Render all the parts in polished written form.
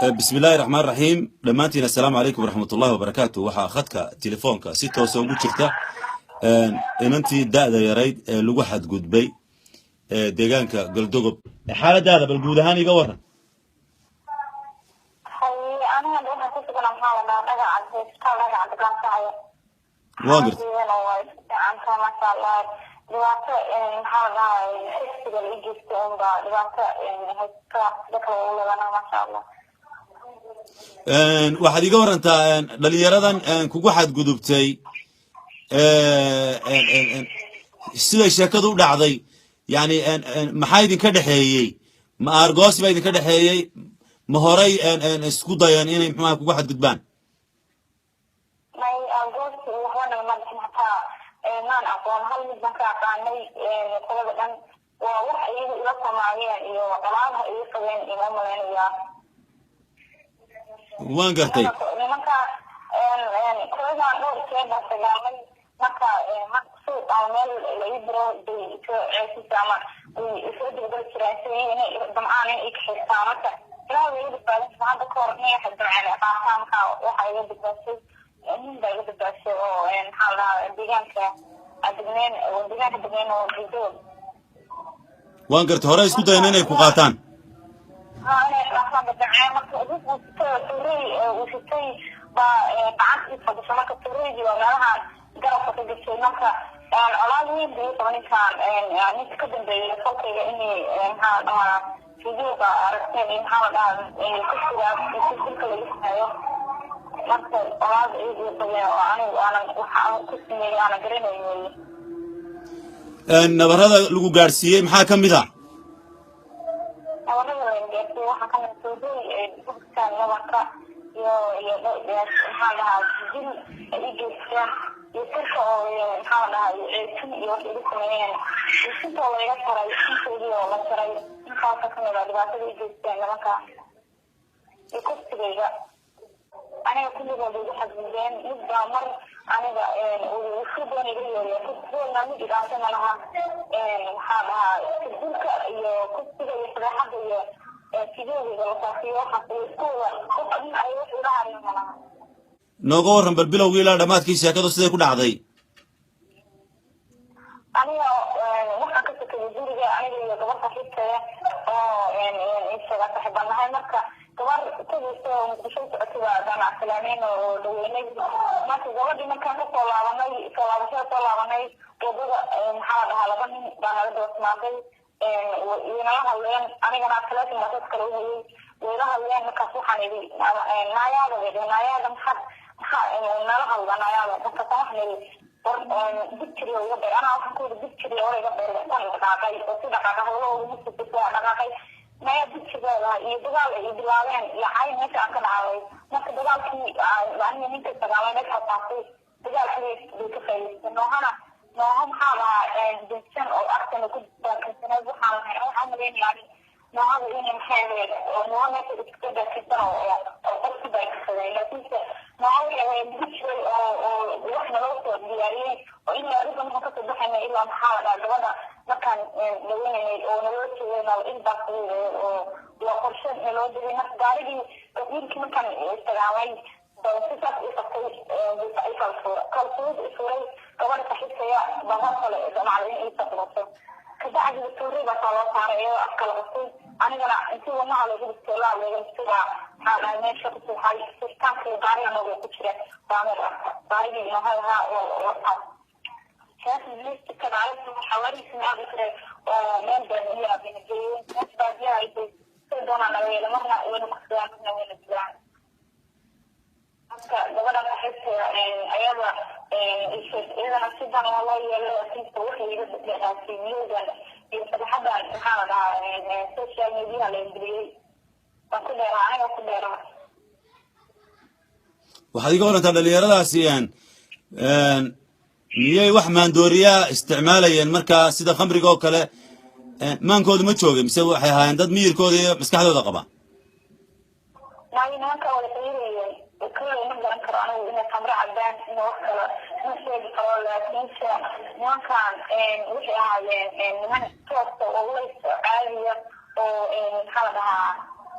بسم الله الرحمن الرحيم دمانتينا السلام عليكم ورحمة الله وبركاته وحا أخدك تليفونك ستة وسوق جرتا إن أنت دادا يا ريت لو واحد جود بي ديجانك قلدوب حالة هذا بالجودهان يجورنا أنا هذا كنت أنا محاولة أنا عاد أنا عاد كان سعي واقرت عن ما شاء الله دلوقتي محاولة تشتغل يجي يوم بعد دلوقتي هيك ذكر ولا أنا ما شاء الله واحد يجور أنت دليرادن كوجو حد جودبتي سيدا شكله دعضي يعني محايد كده حيي ما أرجوس بيد كده حيي مهاري سكودا يعني إني ما كوجو حد جدبان ما أرجوس وهنا ما حتى ما أقول هل مثلا كأني كل بدن وواحد إلى سماعية إيوه كلامه إيه كذا إمام يعني وين قرتي؟ marka kooda loo sheegay sagaalay marka maqsuud ama meel la ibro ee sama soo dibadal jiraasay inay damcaan ay ka xisaan marka ilaa weeydu baad koornay hadana qaamka waxa ay dibasay in bay dibasay oo xalada deegaanka adneen oo deegaanka oo jido وين قرت هراء اسكو دايما إني كوقاتان أنا أصلا بدعي مركز توري وشتي بعد فضل مركز توري ومالها جرب تجسي مركز العلاجي بيطبعني كان يعني تقدم بصوتي إني هذا فيديو رسمي هذا كسر كل اسمه مركز العلاجي يطبعني وأنا كسرني أنا قريني النبر هذا لو جارسية محاكم بذا waxaa ka mid sooday dadkan nabarka iyo maxaa jil ay geystaan iyo sirka oo maxaa dhahay tin iyo wax ugu sameeyeen sinta oo laga taray sintoodii oo la taray intaas ka mid ah dhibaatada ay geystaan nabarka iyo kursigayga aniga kulligood ugu xadgudbeen midba mar aniga uu si doonay leeyahay kursigoodna mid dhibaato ma laha maxaa dhahay dilka iyo kursiga iyo sadeexada iyo nooga waran bal bilowgii ilaa dhamaadkii sheekadu siday ku dhacday aniga waxaan ka shaqeeyay guriga aniga iyo gabar saaxiibteeda oo isaga saaxiibanahay marka gabar tageysa oo muqdisho socotay baan islaameyn oo dhaweynay marka gabadhii markaan kasoo laabanay soo laabanay wadada maxaa dhahaa laba nin baa naga doosmaaday iyana hadleen anigana telefoon ma dadka loo hayay weela hadleen markaas waxaan idhi naayaada maxaa nala hadla naayaada dadka waxaan idhi dibjiri uga beer anaa waxaan ku yidhi dibjiri oo iga beer tan dhaqaaqay oo si dhaqaaqa hawlahooda musibisa dhaqaaqay naya dibjigeeda iyo dagaal ay bilaabeen iyo cay meesha aan ka dhacday marka dagaalkii aniga ninka sagaalay meesha taasay dagaalkii bay ka faa'iidaysay nooha maxaa lahaa jinsan oo arkan ku baakasanayd waxaan maleynayaa noohada inay maxay oo nooha meesha iska baakasana oo qofki bay kasadeen laakiinse nooha waxay dibjiray oo wax naloo soo diyaariyey oo ilaa adiga maxaan kasoo baxayna ilaa maxaa la dhaha gabadha markaan dhaweynayay oo naloo jeeday intaas oo waa qorshe naloo diray marka gaarigii wiilkii markaan istagaamay sidaas u qabtay kalsuud isuray gabadha saxiibtaya baa kale jamacada in iisa qabato kabacdi tuuray baa loo saaray iyadoo afka la qabtay anigana intii wanaha lagu dhistay laa laga dhistay maxaa dhahay meesha ku suuxay sistaankii gaariga nooga ku jira baamir gaarigii noohaha oo شاف الناس كان عارف حوالي سنة بكرة ومن بنيها بنجيون ناس بعديها يجي تدون على ويلا مرة وين كسران من وين الزرع أذكر دبنا بحس أيامها إذا نسيبنا والله يلا أكيد توحي يجد في ميوزن يبقى حدا هذا السوشيال ميديا الإنجليزي وكل راعي وكل راعي waxaad iga warantaa dhalinyaradaasi miyay wax maandooriyaa isticmaalayeen markaa sida khamriga oo kale maankooda ma joogay mise waxay ahaayeen dad miyirkooda iyo maskaxdooda qaba nimanka wada xiriirayeen kale ma garan karo anigu inay khamro cabaan in wax kale ma sheegi karo laakiinse nimankan waxay ahaayeen niman toosta oo lays caadiya oo maxaa la dhahaa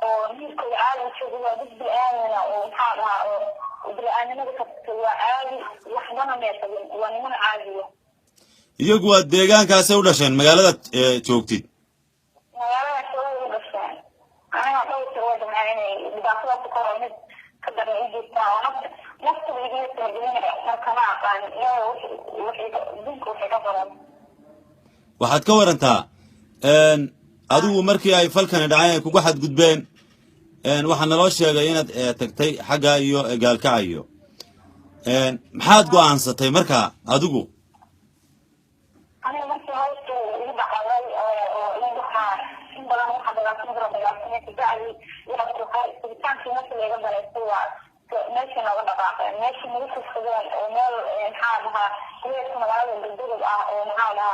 ونيكو عالي شغله ضد بالآمنة ومحاضرة وبالآمنة بكتوا عالي وحضنا ميتين ونمن عالية. iyagu waa deegaankaasay u dhasheen magaalada joogtid magaalada soo dhasheen aniga dhowr wada macnay dhibaatada ku koronid ka dhan u jirta oo nafta wadiga taagina marka ma aqaan iyo wixii dinku wixii ka badan waxaad ka warantaa adigu markii ay falkani dhaceen ay kugu xadgudbeen waxaa naloo sheegay inaad tagtay xagga iyo gaalkacayo maxaad go'aansatay markaa adigu أنا مثل هاي يبقى حوالي يبقى بدل ما حد يعرف نقرأ بالعربية تجعلي يبقى هاي كان في نفس اللي قبل السوا ماشي أنا ولا بعرف ماشي ملوك السودان ومال حالها هي اسمها العالم بالدرب ومعالها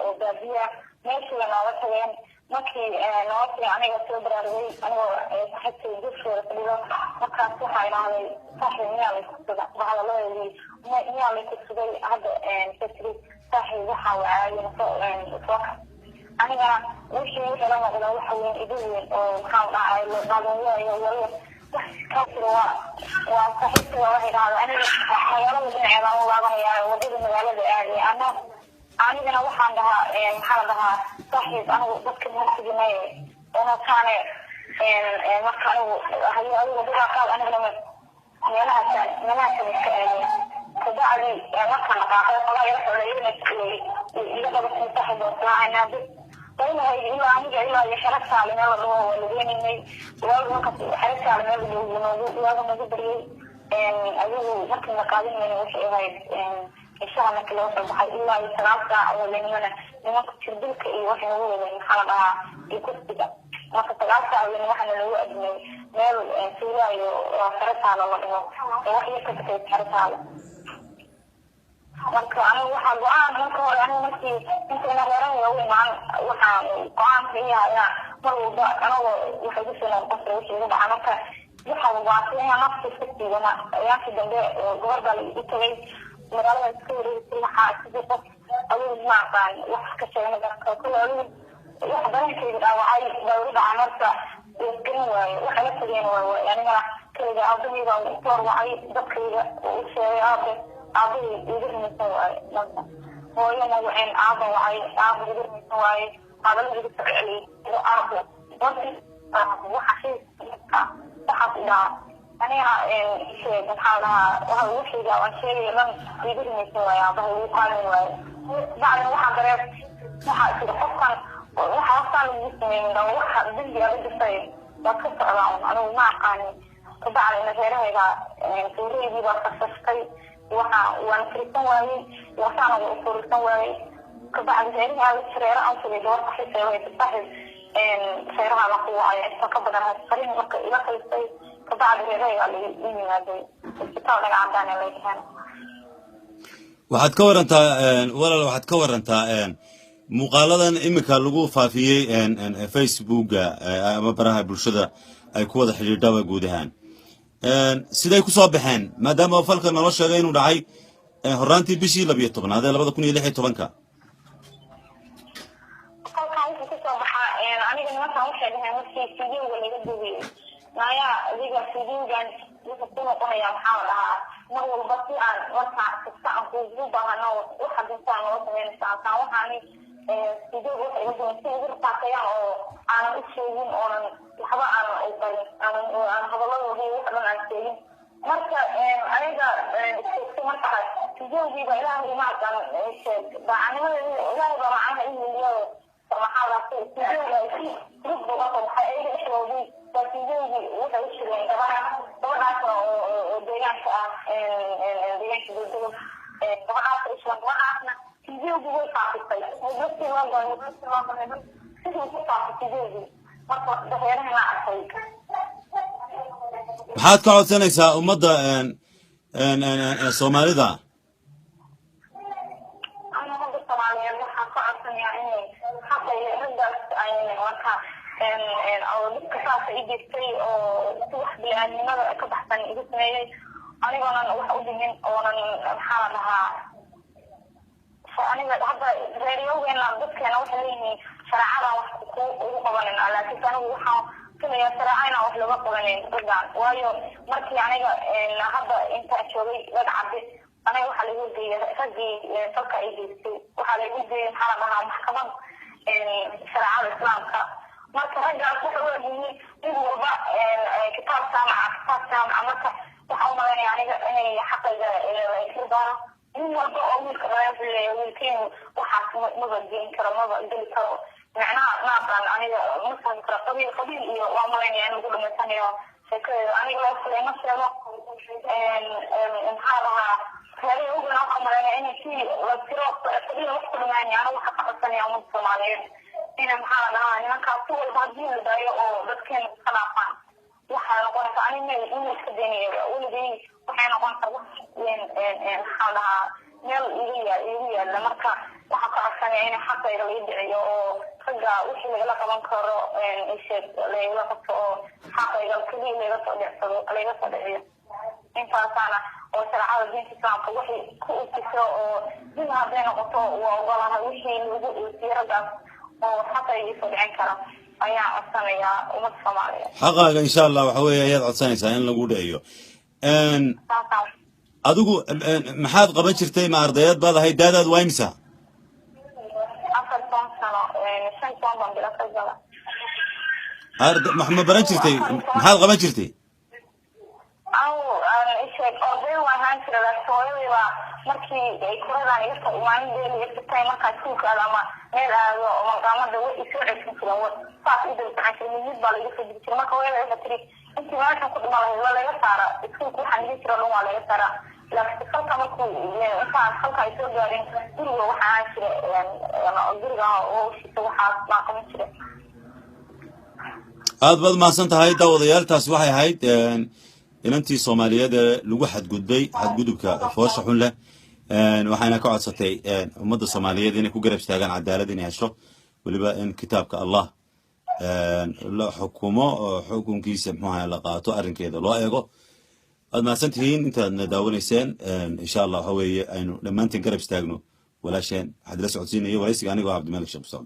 وبادية ماشي أنا وصلين مكي نوصل يعني قصير براري أنا حتى يدوش ولا تبيه مكان صحة يعني صحة نيالي كسودان وهذا الله يلي نيالي كسودان هذا تسري صحي وحى وعالي وصح أنا وشي لما قلنا وحوين إدوين ومحاول على الضالية ولا كثر وصحيح وواحد هذا أنا حيران من عظام الله هي وجد المجال الآلي أنا أنا وحى عندها محلها صحيح أنا بذكر نفسي جميع أنا كان مكانه هي أول مرة قال أنا لما مناسب فبعدي مكان قاعد الله يرحم لي إذا بس نتحد وطلعنا بس طيب هاي إلا عندي إلا يحرك على مال الروح والديني ولا وقت حرك على مال الجنوب ولا ما بدري أقول ممكن مقالين من وش هاي الشهر مثل وصل بحي إلا يتراجع ولا من وقت تبدلك وحنا هو من حلقها يكتب وقت تراجع ولا وحنا اللي هو أبني مال سوريا وحرك على الله وحنا كتبت حرك على marka anigu waxa go'aan marka hore anigu markii inta horan yahay waxa go'aan fiiyaa mar walba anigu waxa ku soo noqon wixii ugu dhacay marka waxa go'aan nafsi fikrigana ayaa dambe gobolka u tagay magaalada isku wareegtay waxa sidoo adigu ma aqaan wax ka sheegay marka kullu wax badankeeda dhaawacay dawladda amarta iskin waayo waxa la tagay waayo aniga kaliya ardayda oo torwacay dadkayga oo sheegay أبي يقدر يسوي مثلا هو يوم وين أبى وعي أبي يقدر يسوي هذا اللي يقدر عليه أبى بس وحشي تحط إلى أنا شيء بحالها وهو شيء جوا شيء لم يقدر يسوي أبى يقال وعي بعد واحد عرف واحد كده حصل واحد حصل جسمي لو واحد بدي أبي يسوي بكسر علىهم أنا ما قاني بعد مثلا هذا سوري دي بقصصي وأنا فريسان واي وأنا فريسان واي كبعد ذلك هذا الشريرة أو في الدور تحس وهي تستحب سيرها مقوعة يتكبر أنها تقرين إلى كل كبعد ذلك اللي يمي هذا الكتاب لك عندنا اللي كان waxaad ka warantaa walaal waxaad ka warantaa muuqaaladan imika lagu faafiyay Facebook ama baraha bulshada ay ku wada xiriirtaba guud ahaan siday ku soo baxeen maadaama falka noo sheegay inuu dhacay horaantii bishii 12 ee 2016 halkaan wuxuu ku soo baxaa aniga markaan u sheegay markii fiidiyowga laga duubay naya adiga fiidiyowgan wuxuu ku noqonayaa maxaa lahaa mar walba si aan markaa aan ku baahano waxa dintaan oo sameynaysaa taan waxaani fiidiyowga waxa igu doontaa ugu taakayaan oo aan u sheegin oo waxba aan u qarin aan hadalladooda wax dhan aan sheegin marka aniga marka fiidiyowgiiba ilaahay ma aqaan bacanimada ilaahay baa macnaha iyo maxaa la fiidiyowga si rubba waxay ay sheegay fiidiyowgi waxa uu sheegay gabadhaas oo deegaanka ah deegaanka dowladda gabadhaas islaamkaasna fiidiyowgi way faafisay muddo loo gooyay sidoo ku faafisay fiidiyowgi marka daheeraha la arkay maxaad ka codsanaysaa ummadda Soomaalida أنا هذا طبعا حقا أصلا يعني حتى يهدى marka oo dadka saas ay jirtay oo wax bilaanimada ka baxsan igu sameeyay anigoona wax u dhimin oonan maxaa lahaa aniga hadda reeriyowgeena dadkeena waxay leeyihiin sharcada wax ugu qabanayna laakiin anigu waxaan كلية سرعين أو حلوة قبلين رجعن وايو مركي يعني هذا أنت شوي رجع بي أنا وحلا يودي فجي فك أيدي وحلا يودي حرمها محكمة سرعة الإسلام مركي رجع كله يجي يقول بقى كتاب سامع مركي وحاول يعني حق الكربان من وضع أول كراب والكين وحاس مبدين كرا مبدين كرا معناه نابن أنا مثلا كرا قبيل وعملين يعني نقول مثلا شكل أنا لو في مثلا هذا هذه هو نوع عملين يعني في وكرا قبيل وقت يعني أنا وحق أصلا يوم الصوماليين هنا محاولة أنا كاتو البعضين الدايو أو بتكين خلافان waxaa noqonaysa anina inuu iska deenayo weligay waxay noqonaysaa wax maxaa lahaa meel igu yaalla marka waxaa ka codsanaya in xaqayga laga dhiciyo oo ragga wixii lagala qaban karo lagala qabto oo xaqayga keliya laga soo dhiciyo intaasaana oo sharcada diinta islaamka wixii ku ujiso oo dib hadday noqoto waa ogolahay wixii lagu uusiyo raggaas oo xaqayga soo dhicin kara ayaa codsanaya ummadda Soomaaliyeed xaqaaga insha Allah waxa weeye ayaad codsanaysaa in lagu dhayo adigu maxaad qaban jirtay ma ardayad baad ahayd daadaad waa imisa ma baran jirtay maxaad qaban jirtay markii ay kuradan iga soo imaanayeen iga tay marka suuqa ama meel aado oo maqaamada way soo ceshan jireen saas u dalbaan mid baa laga soo jiray marka way la tiri intii meesha ku dhimaay waa laga saara iskuulka waxaan dhihi jiray waa laga saara laakiin halka markuu intaan halka ay soo gaareen guriga waxaa jiray guriga oo shaqo waxa ma qaban jiray aad baad maasan tahay daawadayaal taas waxay ahayd inantii Soomaaliyeed lagu xadgudubka foosha xun leh waxayna ka codsatay ummadda Soomaaliyeed inay ku garab istaagaan cadaalad inay hesho waliba in kitaabka Allah la xukumo xukunkiisa maxaa la qaato arrinkeeda loo eego aad maasantihiin intaad daawanayseen insha Allah waxa weeye aynu dhamaantiin garab istaagno walaasheen xad la socodsiinayo waraysiga anigoo Cabdi Malik Sheekh Mustafa